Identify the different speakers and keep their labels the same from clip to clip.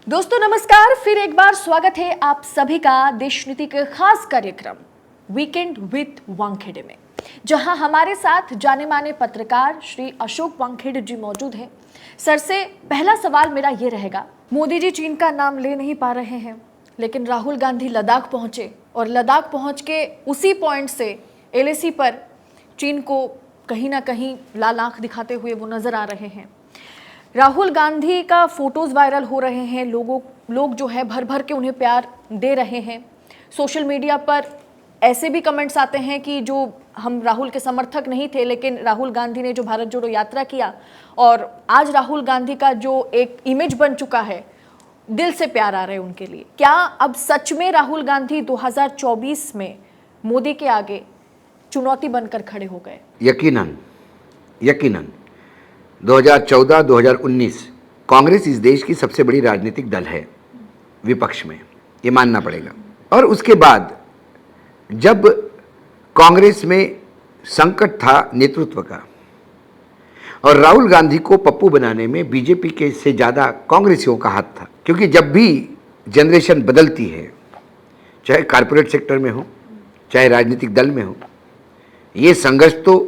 Speaker 1: दोस्तों नमस्कार, फिर एक बार स्वागत है आप सभी का देश नीति के खास कार्यक्रम वीकेंड विद वानखेड़े में, जहां हमारे साथ जाने माने पत्रकार श्री अशोक वानखेड़े जी मौजूद हैं। सर से पहला सवाल मेरा ये रहेगा, मोदी जी चीन का नाम ले नहीं पा रहे हैं, लेकिन राहुल गांधी लद्दाख पहुंचे और लद्दाख पहुंच के उसी पॉइंट से एलएसी पर चीन को कहीं ना कहीं लाल आंख दिखाते हुए वो नजर आ रहे हैं। राहुल गांधी का फोटोज वायरल हो रहे हैं, लोग जो है भर भर के उन्हें प्यार दे रहे हैं। सोशल मीडिया पर ऐसे भी कमेंट्स आते हैं कि जो हम राहुल के समर्थक नहीं थे, लेकिन राहुल गांधी ने जो भारत जोड़ो यात्रा किया और आज राहुल गांधी का जो एक इमेज बन चुका है, दिल से प्यार आ रहे हैं उनके लिए। क्या अब सच में राहुल गांधी 2024 में मोदी के आगे चुनौती बनकर खड़े हो गए?
Speaker 2: यकीनन 2014-2019 कांग्रेस इस देश की सबसे बड़ी राजनीतिक दल है विपक्ष में, ये मानना पड़ेगा। और उसके बाद जब कांग्रेस में संकट था नेतृत्व का और राहुल गांधी को पप्पू बनाने में बीजेपी के से ज़्यादा कांग्रेसियों का हाथ था, क्योंकि जब भी जनरेशन बदलती है, चाहे कारपोरेट सेक्टर में हो चाहे राजनीतिक दल में हो, ये संघर्ष तो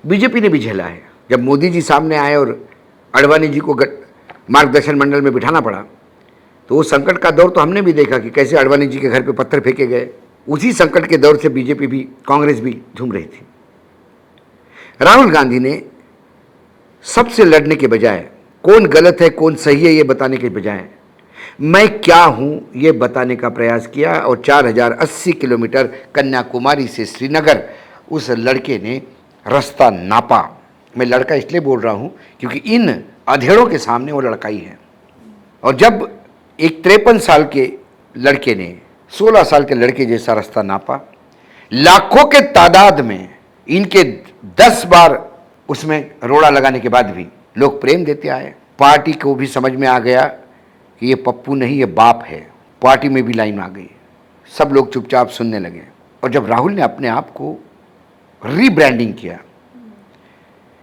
Speaker 2: बीजेपी ने भी झेला है। जब मोदी जी सामने आए और आडवाणी जी को मार्गदर्शन मंडल में बिठाना पड़ा, तो वो संकट का दौर तो हमने भी देखा कि कैसे आडवाणी जी के घर पे पत्थर फेंके गए। उसी संकट के दौर से बीजेपी भी, कांग्रेस भी झूम रही थी। राहुल गांधी ने सबसे लड़ने के बजाय, कौन गलत है कौन सही है ये बताने के बजाय, मैं क्या हूं ये बताने का प्रयास किया और 4080 किलोमीटर कन्याकुमारी से श्रीनगर उस लड़के ने रास्ता नापा। मैं लड़का इसलिए बोल रहा हूं क्योंकि इन अधेड़ों के सामने वो लड़का ही है। और जब एक 53 साल के लड़के ने 16 साल के लड़के जैसा रास्ता नापा, लाखों के तादाद में इनके 10 बार उसमें रोड़ा लगाने के बाद भी लोग प्रेम देते आए। पार्टी को भी समझ में आ गया कि ये पप्पू नहीं, ये बाप है। पार्टी में भी लाइन आ गई, सब लोग चुपचाप सुनने लगे। और जब राहुल ने अपने आप को रीब्रांडिंग किया,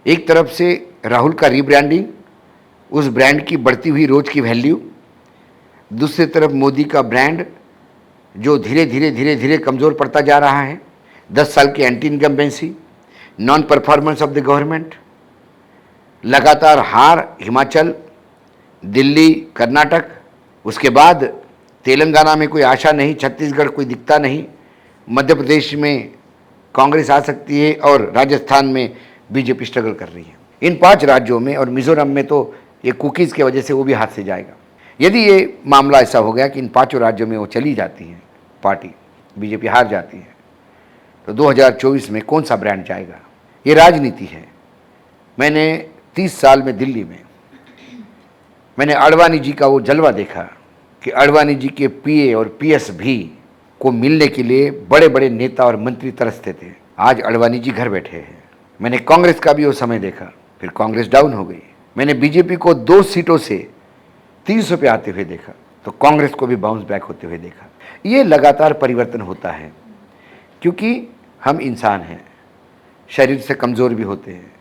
Speaker 2: एक तरफ से राहुल का रीब्रांडिंग, उस ब्रांड की बढ़ती हुई रोज की वैल्यू, दूसरी तरफ मोदी का ब्रांड जो धीरे धीरे कमज़ोर पड़ता जा रहा है। 10 साल की anti incumbency, non performance of the government, लगातार हार हिमाचल, दिल्ली, कर्नाटक, उसके बाद तेलंगाना में कोई आशा नहीं, छत्तीसगढ़ कोई दिखता नहीं, मध्य प्रदेश में कांग्रेस आ सकती है और राजस्थान में बीजेपी स्ट्रगल कर रही है। इन 5 राज्यों में और मिजोरम में तो ये कुकीज़ की वजह से वो भी हाथ से जाएगा। यदि ये मामला ऐसा हो गया कि इन 5 राज्यों में वो चली जाती है, पार्टी बीजेपी हार जाती है, तो 2024 में कौन सा ब्रांड जाएगा? ये राजनीति है। मैंने 30 साल में दिल्ली में मैंने आडवाणी जी का वो जलवा देखा कि आडवाणी जी के पीए और पीएस भी को मिलने के लिए बड़े बड़े नेता और मंत्री तरसते थे। आज आडवाणी जी घर बैठे हैं। मैंने कांग्रेस का भी वो समय देखा, फिर कांग्रेस डाउन हो गई। मैंने बीजेपी को 2 सीटों से 300 पे आते हुए देखा, तो कांग्रेस को भी बाउंस बैक होते हुए देखा। ये लगातार परिवर्तन होता है, क्योंकि हम इंसान हैं, शरीर से कमज़ोर भी होते हैं,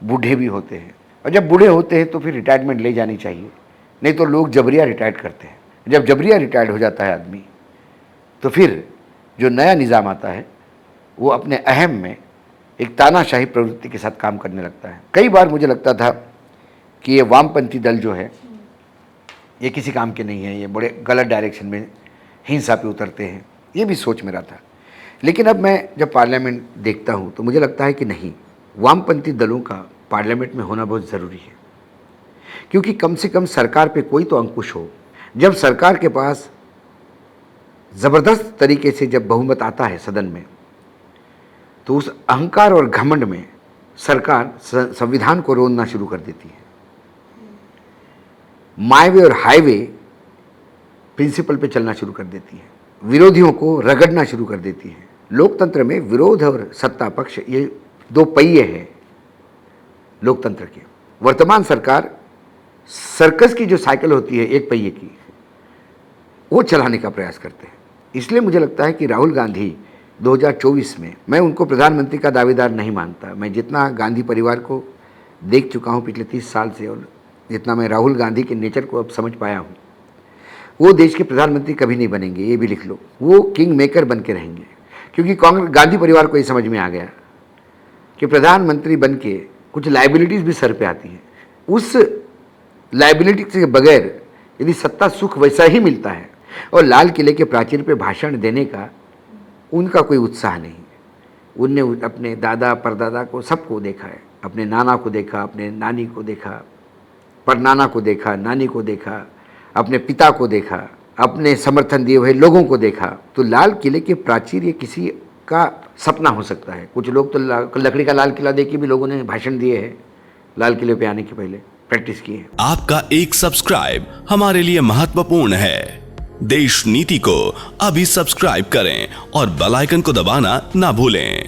Speaker 2: बूढ़े भी होते हैं। और जब बूढ़े होते हैं तो फिर रिटायरमेंट ले जानी चाहिए, नहीं तो लोग जबरिया रिटायर्ड करते हैं। जब जबरिया रिटायर्ड हो जाता है आदमी, तो फिर जो नया निज़ाम आता है वो अपने अहम में एक तानाशाही प्रवृत्ति के साथ काम करने लगता है। कई बार मुझे लगता था कि ये वामपंथी दल जो है ये किसी काम के नहीं है, ये बड़े गलत डायरेक्शन में हिंसा पे उतरते हैं, ये भी सोच मेरा था। लेकिन अब मैं जब पार्लियामेंट देखता हूँ तो मुझे लगता है कि नहीं, वामपंथी दलों का पार्लियामेंट में होना बहुत ज़रूरी है, क्योंकि कम से कम सरकार पे कोई तो अंकुश हो। जब सरकार के पास ज़बरदस्त तरीके से जब बहुमत आता है सदन में, तो उस अहंकार और घमंड में सरकार संविधान को रोनना शुरू कर देती है। माय वे और हाईवे प्रिंसिपल पे चलना शुरू कर देती है, विरोधियों को रगड़ना शुरू कर देती है। लोकतंत्र में विरोध और सत्ता पक्ष ये 2 पहिए हैं लोकतंत्र के। वर्तमान सरकार सर्कस की जो साइकिल होती है एक पहिए की, वो चलाने का प्रयास करते हैं। इसलिए मुझे लगता है कि राहुल गांधी 2024 में, मैं उनको प्रधानमंत्री का दावेदार नहीं मानता। मैं जितना गांधी परिवार को देख चुका हूँ पिछले 30 साल से, और जितना मैं राहुल गांधी के नेचर को अब समझ पाया हूँ, वो देश के प्रधानमंत्री कभी नहीं बनेंगे, ये भी लिख लो। वो किंग मेकर बन के रहेंगे, क्योंकि कांग्रेस गांधी परिवार को ये समझ में आ गया कि प्रधानमंत्री बन के कुछ लाइबिलिटीज़ भी सर पे आती हैं। उस लाइबिलिटी के बगैर यदि सत्ता सुख वैसा ही मिलता है, और लाल किले के प्राचीर पे भाषण देने का उनका कोई उत्साह नहीं। उनने अपने दादा परदादा को सबको देखा है, अपने नाना को देखा, अपने नानी को देखा, परनाना को देखा, नानी को देखा, अपने पिता को देखा, अपने समर्थन दिए हुए लोगों को देखा। तो लाल किले के प्राचीर ये किसी का सपना हो सकता है। कुछ लोग तो लकड़ी का लाल किला देख के भी लोगों ने भाषण दिए हैं, लाल किले पे आने के पहले प्रैक्टिस की है।
Speaker 3: आपका एक सब्सक्राइब हमारे लिए महत्वपूर्ण है। देश नीति को अभी सब्सक्राइब करें और बेल आइकन को दबाना ना भूलें।